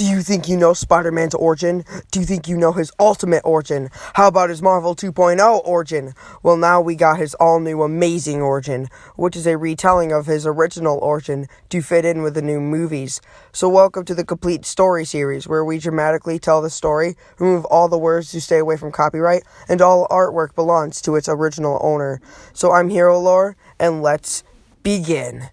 Do you think you know Spider-Man's origin? Do you think you know his ultimate origin? How about his Marvel 2.0 origin? Well, now we got his all-new amazing origin, which is a retelling of his original origin to fit in with the new movies. So welcome to the complete story series, where we dramatically tell the story, remove all the words to stay away from copyright, and all artwork belongs to its original owner. So I'm HeroLore, and let's begin.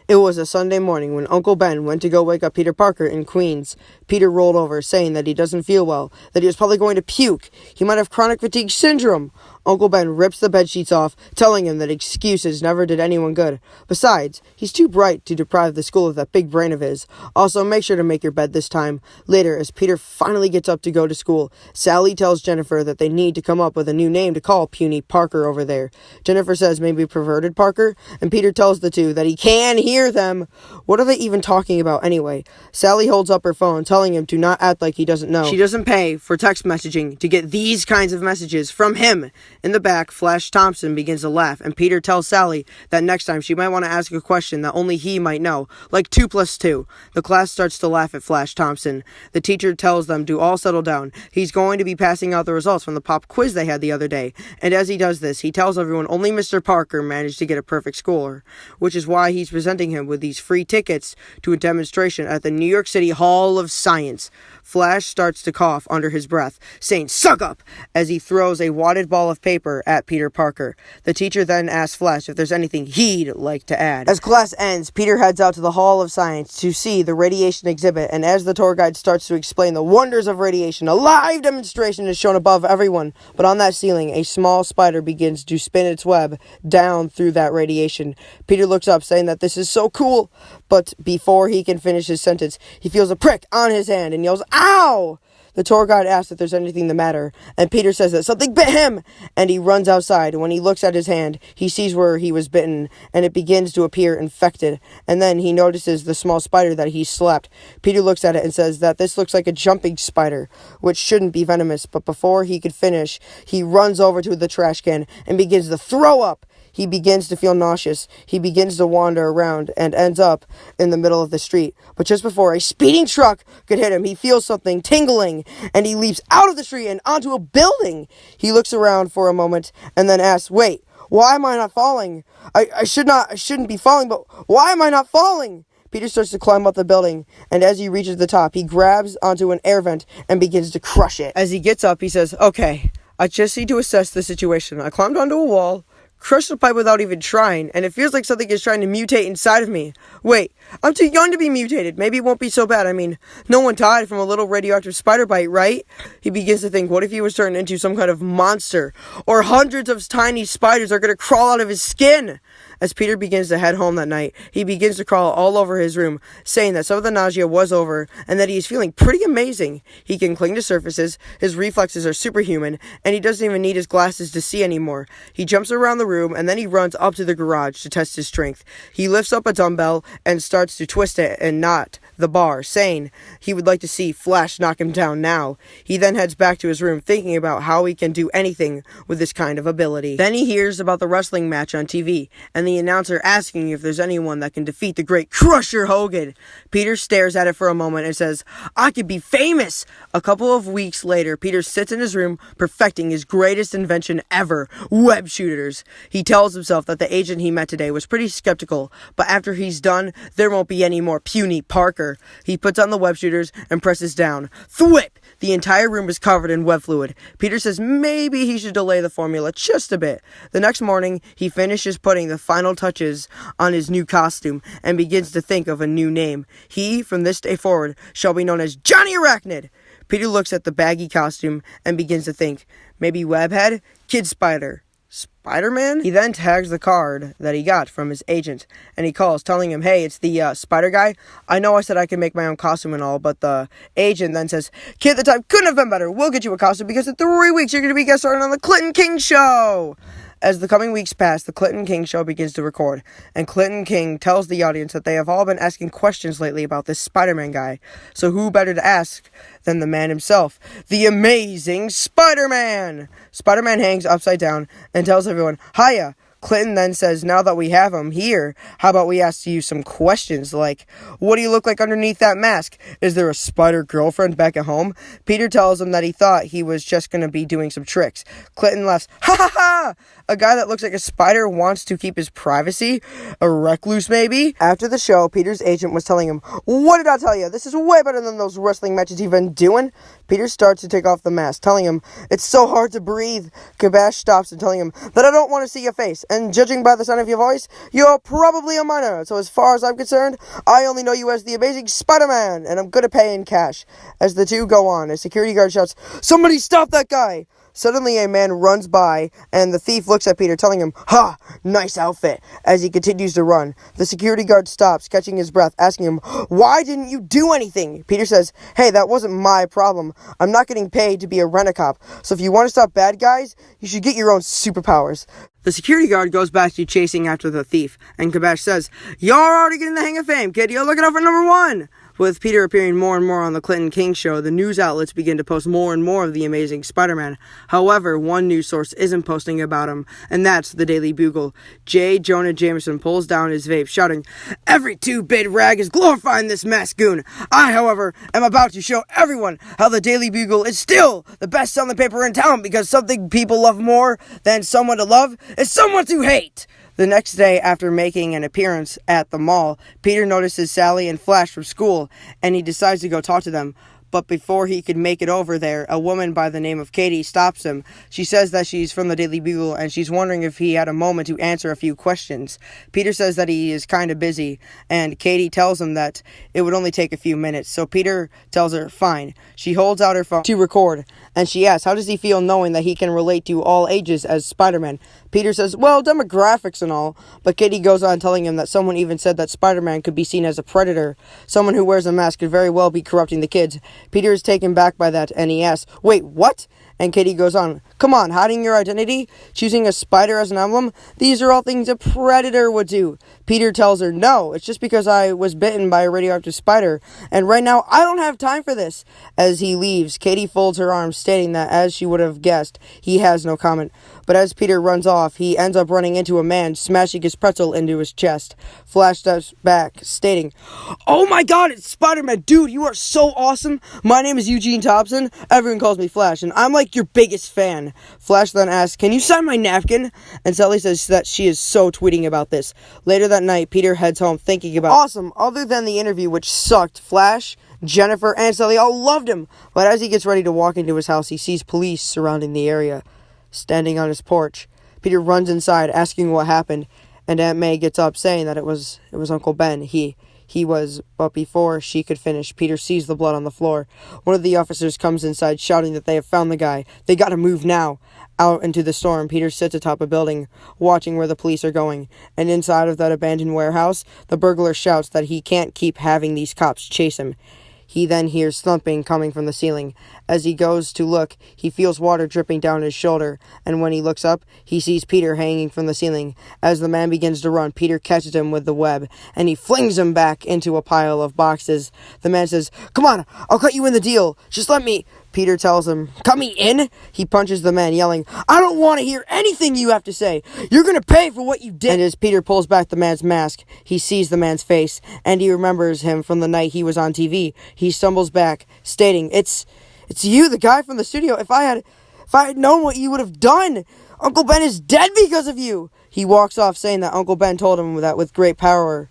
It was a Sunday morning when Uncle Ben went to go wake up Peter Parker in Queens. Peter rolled over, saying that he doesn't feel well, that he was probably going to puke. He might have chronic fatigue syndrome. Uncle Ben rips the bedsheets off, telling him that excuses never did anyone good. Besides, he's too bright to deprive the school of that big brain of his. Also, make sure to make your bed this time. Later, as Peter finally gets up to go to school, Sally tells Jennifer that they need to come up with a new name to call puny Parker over there. Jennifer says maybe perverted Parker, and Peter tells the two that he can hear them. What are they even talking about anyway? Sally holds up her phone, telling him to not act like he doesn't know. She doesn't pay for text messaging to get these kinds of messages from him. In the back, Flash Thompson begins to laugh, and Peter tells Sally that next time she might want to ask a question that only he might know, like 2 + 2. The class starts to laugh at Flash Thompson. The teacher tells them to all settle down. He's going to be passing out the results from the pop quiz they had the other day, and as he does this, he tells everyone only Mr. Parker managed to get a perfect score, which is why he's presenting him with these free tickets to a demonstration at the New York City Hall of Science. Flash starts to cough under his breath, saying, "Suck up!" as he throws a wadded ball of paper at Peter Parker. The teacher then asks Flash if there's anything he'd like to add. As class ends, Peter heads out to the Hall of Science to see the radiation exhibit, and as the tour guide starts to explain the wonders of radiation, a live demonstration is shown above everyone. But on that ceiling, a small spider begins to spin its web down through that radiation. Peter looks up, saying that this is so cool, but before he can finish his sentence, he feels a prick on his hand and yells, "Ow!" The tour guide asks if there's anything the matter, and Peter says that something bit him, and he runs outside. When he looks at his hand, he sees where he was bitten, and it begins to appear infected, and then he notices the small spider that he slapped. Peter looks at it and says that this looks like a jumping spider, which shouldn't be venomous, but before he could finish, he runs over to the trash can and begins to throw up. He begins to feel nauseous. He begins to wander around and ends up in the middle of the street. But just before a speeding truck could hit him, he feels something tingling, and he leaps out of the street and onto a building. He looks around for a moment and then asks, "Wait, why am I not falling? I shouldn't be falling, but why am I not falling?" Peter starts to climb up the building, and as he reaches the top, he grabs onto an air vent and begins to crush it. As he gets up, he says, "Okay, I just need to assess the situation. I climbed onto a wall, crushed the pipe without even trying, and it feels like something is trying to mutate inside of me. Wait, I'm too young to be mutated. Maybe it won't be so bad. I mean, no one died from a little radioactive spider bite, right?" He begins to think, what if he was turned into some kind of monster? Or hundreds of tiny spiders are going to crawl out of his skin? As Peter begins to head home that night, he begins to crawl all over his room, saying that some of the nausea was over, and that he is feeling pretty amazing. He can cling to surfaces, his reflexes are superhuman, and he doesn't even need his glasses to see anymore. He jumps around the room, and then he runs up to the garage to test his strength. He lifts up a dumbbell and starts to twist it and knot the bar, saying he would like to see Flash knock him down now. He then heads back to his room, thinking about how he can do anything with this kind of ability. Then he hears about the wrestling match on TV, and the announcer asking if there's anyone that can defeat the great Crusher Hogan. Peter stares at it for a moment and says, "I could be famous!" A couple of weeks later, Peter sits in his room, perfecting his greatest invention ever, web shooters. He tells himself that the agent he met today was pretty skeptical, but after he's done, there won't be any more puny Parker. He puts on the web shooters and presses down. Thwip! The entire room is covered in web fluid. Peter says maybe he should delay the formula just a bit. The next morning, he finishes putting the final touches on his new costume and begins to think of a new name. He, from this day forward, shall be known as Johnny Arachnid. Peter looks at the baggy costume and begins to think, maybe Webhead, Kid Spider, Spider-Man? He then tags the card that he got from his agent, and he calls, telling him, "Hey, it's the spider guy. I know I said I could make my own costume and all, but the agent then says, 'Kid, the time couldn't have been better. We'll get you a costume because in 3 weeks you're going to be guest starring on the Clinton King Show.'" As the coming weeks pass, the Clinton King Show begins to record, and Clinton King tells the audience that they have all been asking questions lately about this Spider-Man guy. So who better to ask than the man himself, the amazing Spider-Man! Spider-Man hangs upside down and tells everyone, "Hiya, Clinton then says, now that we have him here, how about we ask you some questions like, what do you look like underneath that mask? Is there a spider girlfriend back at home? Peter tells him that he thought he was just going to be doing some tricks. Clinton laughs, ha ha ha! A guy that looks like a spider wants to keep his privacy? A recluse, maybe? After the show, Peter's agent was telling him, what did I tell you? This is way better than those wrestling matches you've been doing. Peter starts to take off the mask, telling him, it's so hard to breathe. Kabash stops him, telling him that I don't want to see your face, and judging by the sound of your voice, you're probably a minor. So as far as I'm concerned, I only know you as the amazing Spider-Man, and I'm good at paying cash. As the two go on, a security guard shouts, somebody stop that guy! Suddenly, a man runs by, and the thief looks at Peter, telling him, ha, nice outfit, as he continues to run. The security guard stops, catching his breath, asking him, why didn't you do anything? Peter says, hey, that wasn't my problem. I'm not getting paid to be a rent-a-cop, so if you want to stop bad guys, you should get your own superpowers. The security guard goes back to chasing after the thief, and Kabash says, you're already getting the hang of fame, kid. You're looking out for number one. With Peter appearing more and more on the Clinton King show, the news outlets begin to post more and more of the amazing Spider-Man. However, one news source isn't posting about him, and that's the Daily Bugle. J. Jonah Jameson pulls down his vape, shouting, every two-bit rag is glorifying this masked goon. I, however, am about to show everyone how the Daily Bugle is still the best-selling paper in town, because something people love more than someone to love is someone to hate. The next day, after making an appearance at the mall, Peter notices Sally and Flash from school, and he decides to go talk to them. But before he could make it over there, a woman by the name of Katie stops him. She says that she's from the Daily Bugle, and she's wondering if he had a moment to answer a few questions. Peter says that he is kind of busy, and Katie tells him that it would only take a few minutes. So Peter tells her, fine. She holds out her phone to record, and she asks, how does he feel knowing that he can relate to all ages as Spider-Man? Peter says, well, demographics and all, but Katie goes on telling him that someone even said that Spider-Man could be seen as a predator. Someone who wears a mask could very well be corrupting the kids. Peter is taken back by that, and he asks, wait, what? And Katie goes on, come on, hiding your identity? Choosing a spider as an emblem? These are all things a predator would do. Peter tells her, no, it's just because I was bitten by a radioactive spider, and right now I don't have time for this. As he leaves, Katie folds her arms, stating that, as she would have guessed, he has no comment. But as Peter runs off, he ends up running into a man, smashing his pretzel into his chest. Flash steps back, stating, oh my god, it's Spider-Man, dude, you are so awesome. My name is Eugene Thompson. Everyone calls me Flash, and I'm like your biggest fan. Flash then asks, can you sign my napkin? And Sally says that she is so tweeting about this. Later that night, Peter heads home thinking about, awesome, other than the interview, which sucked, Flash, Jennifer, and Sally all loved him. But as he gets ready to walk into his house, he sees police surrounding the area. Standing on his porch, Peter runs inside, asking what happened, and Aunt May gets up, saying that it was Uncle Ben. But before she could finish, Peter sees the blood on the floor. One of the officers comes inside, shouting that they have found the guy. They gotta move now. Out into the storm, Peter sits atop a building, watching where the police are going. And inside of that abandoned warehouse, the burglar shouts that he can't keep having these cops chase him. He then hears thumping coming from the ceiling. As he goes to look, he feels water dripping down his shoulder, and when he looks up, he sees Peter hanging from the ceiling. As the man begins to run, Peter catches him with the web, and he flings him back into a pile of boxes. The man says, come on, I'll cut you in the deal. Just let me... Peter tells him, cut me in? He punches the man, yelling, I don't want to hear anything you have to say. You're going to pay for what you did. And as Peter pulls back the man's mask, he sees the man's face, and he remembers him from the night he was on TV. He stumbles back, stating, It's you, the guy from the studio. If I had known what you would have done, Uncle Ben is dead because of you. He walks off, saying that Uncle Ben told him that with great power,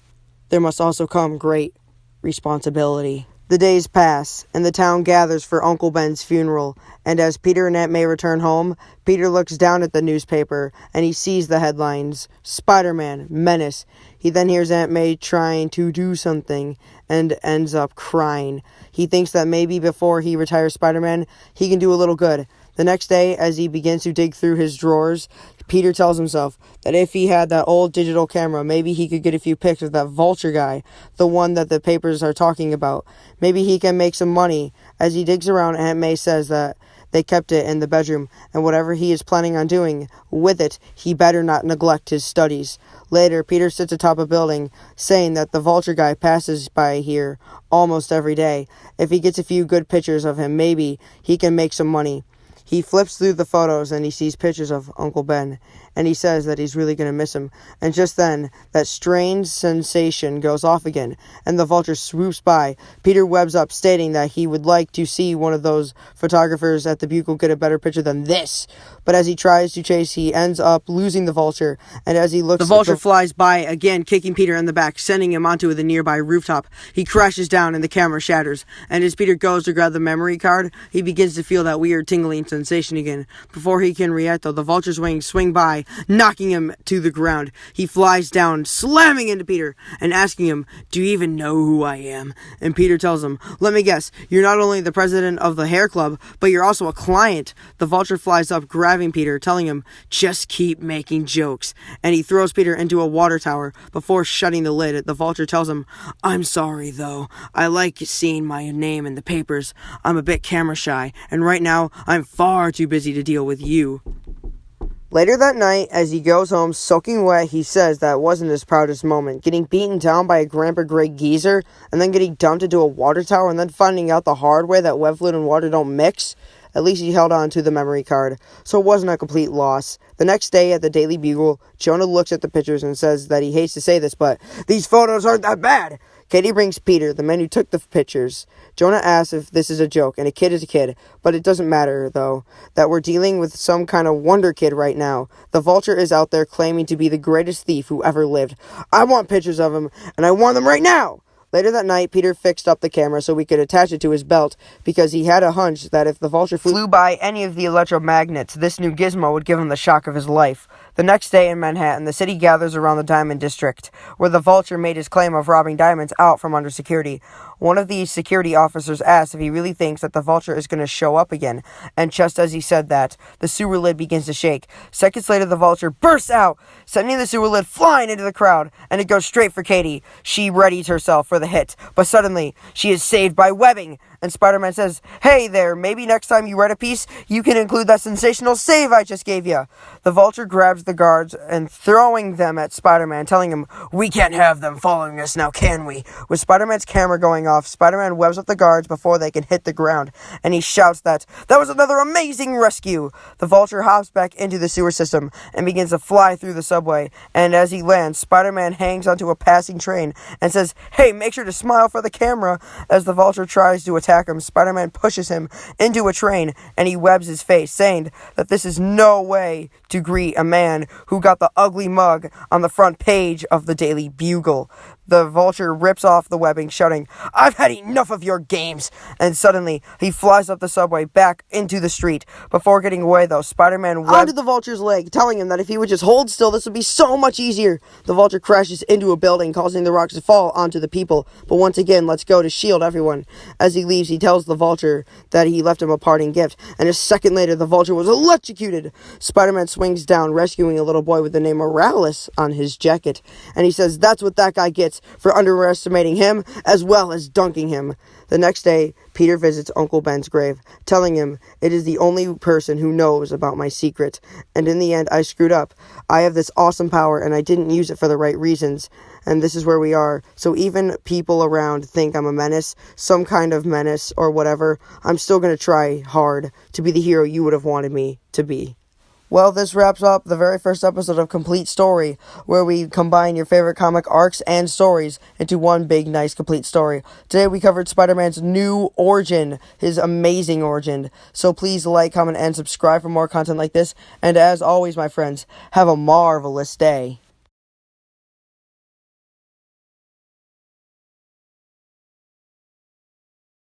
there must also come great responsibility. The days pass, and the town gathers for Uncle Ben's funeral, and as Peter and Aunt May return home, Peter looks down at the newspaper, and he sees the headlines, Spider-Man, Menace. He then hears Aunt May trying to do something, and ends up crying. He thinks that maybe before he retires Spider-Man, he can do a little good. The next day, as he begins to dig through his drawers, Peter tells himself that if he had that old digital camera, maybe he could get a few pics of that vulture guy, the one that the papers are talking about. Maybe he can make some money. As he digs around, Aunt May says that they kept it in the bedroom, and whatever he is planning on doing with it, he better not neglect his studies. Later, Peter sits atop a building, saying that the vulture guy passes by here almost every day. If he gets a few good pictures of him, maybe he can make some money. He flips through the photos and he sees pictures of Uncle Ben, and he says that he's really going to miss him. And just then, that strange sensation goes off again, and the Vulture swoops by. Peter webs up, stating that he would like to see one of those photographers at the Bugle get a better picture than this. But as he tries to chase, he ends up losing the Vulture, and as he looks, the Vulture flies by again, kicking Peter in the back, sending him onto the nearby rooftop. He crashes down and the camera shatters, and as Peter goes to grab the memory card, he begins to feel that weird tingling sensation again. Before he can react, though, the Vulture's wings swing by, knocking him to the ground. He flies down, slamming into Peter, and asking him, "Do you even know who I am?" And Peter tells him, "Let me guess, you're not only the president of the hair club, but you're also a client." The Vulture flies up, grabbing Peter, telling him, "Just keep making jokes." And he throws Peter into a water tower. Before shutting the lid, the Vulture tells him, "I'm sorry, though. I like seeing my name in the papers. I'm a bit camera shy, and right now, I'm far too busy to deal with you." Later that night, as he goes home soaking wet, he says that wasn't his proudest moment. Getting beaten down by a Grandpa Grey geezer, and then getting dumped into a water tower, and then finding out the hard way that wet fluid and water don't mix. At least he held on to the memory card, so it wasn't a complete loss. The next day at the Daily Bugle, Jonah looks at the pictures and says that he hates to say this, but these photos aren't that bad. Katie brings Peter, the man who took the pictures. Jonah asks if this is a joke, and a kid is a kid, but it doesn't matter, though, that we're dealing with some kind of wonder kid right now. The Vulture is out there claiming to be the greatest thief who ever lived. I want pictures of him, and I want them right now! Later that night, Peter fixed up the camera so we could attach it to his belt, because he had a hunch that if the Vulture flew by any of the electromagnets, this new gizmo would give him the shock of his life. The next day in Manhattan, the city gathers around the Diamond District, where the Vulture made his claim of robbing diamonds out from under security. One of the security officers asks if he really thinks that the Vulture is going to show up again, and just as he said that, the sewer lid begins to shake. Seconds later, the Vulture bursts out, sending the sewer lid flying into the crowd, and it goes straight for Katie. She readies herself for the hit, but suddenly, she is saved by webbing, and Spider-Man says, "Hey there, maybe next time you write a piece, you can include that sensational save I just gave you." The Vulture grabs the guards and throwing them at Spider-Man, telling him, "We can't have them following us now, can we?" With Spider-Man's camera going off, Spider-Man webs up the guards before they can hit the ground, and he shouts that was another amazing rescue. The Vulture hops back into the sewer system and begins to fly through the subway, and as he lands, Spider-Man hangs onto a passing train and says, "Hey, make sure to smile for the camera." As the Vulture tries to attack him, Spider-Man pushes him into a train, and he webs his face, saying that this is no way to greet a man who got the ugly mug on the front page of the Daily Bugle. The Vulture rips off the webbing, shouting, "I've had enough of your games!" And suddenly, he flies up the subway back into the street. Before getting away, though, Spider-Man onto the Vulture's leg, telling him that if he would just hold still, this would be so much easier. The Vulture crashes into a building, causing the rocks to fall onto the people, but once again lets go to shield everyone. As he leaves, he tells the Vulture that he left him a parting gift, and a second later, the Vulture was electrocuted. Spider-Man swings down, rescuing a little boy with the name Morales on his jacket, and he says that's what that guy gets for underestimating him as well as dunking him. The next day, Peter visits Uncle Ben's grave, telling him it is the only person who knows about my secret, and in the end I screwed up. I have this awesome power and I didn't use it for the right reasons, and this is where we are. So even people around think I'm a menace, some kind of menace or whatever, I'm still going to try hard to be the hero you would have wanted me to be. Well, this wraps up the very first episode of Complete Story, where we combine your favorite comic arcs and stories into one big, nice, complete story. Today we covered Spider-Man's new origin, his amazing origin. So please like, comment, and subscribe for more content like this. And as always, my friends, have a marvelous day.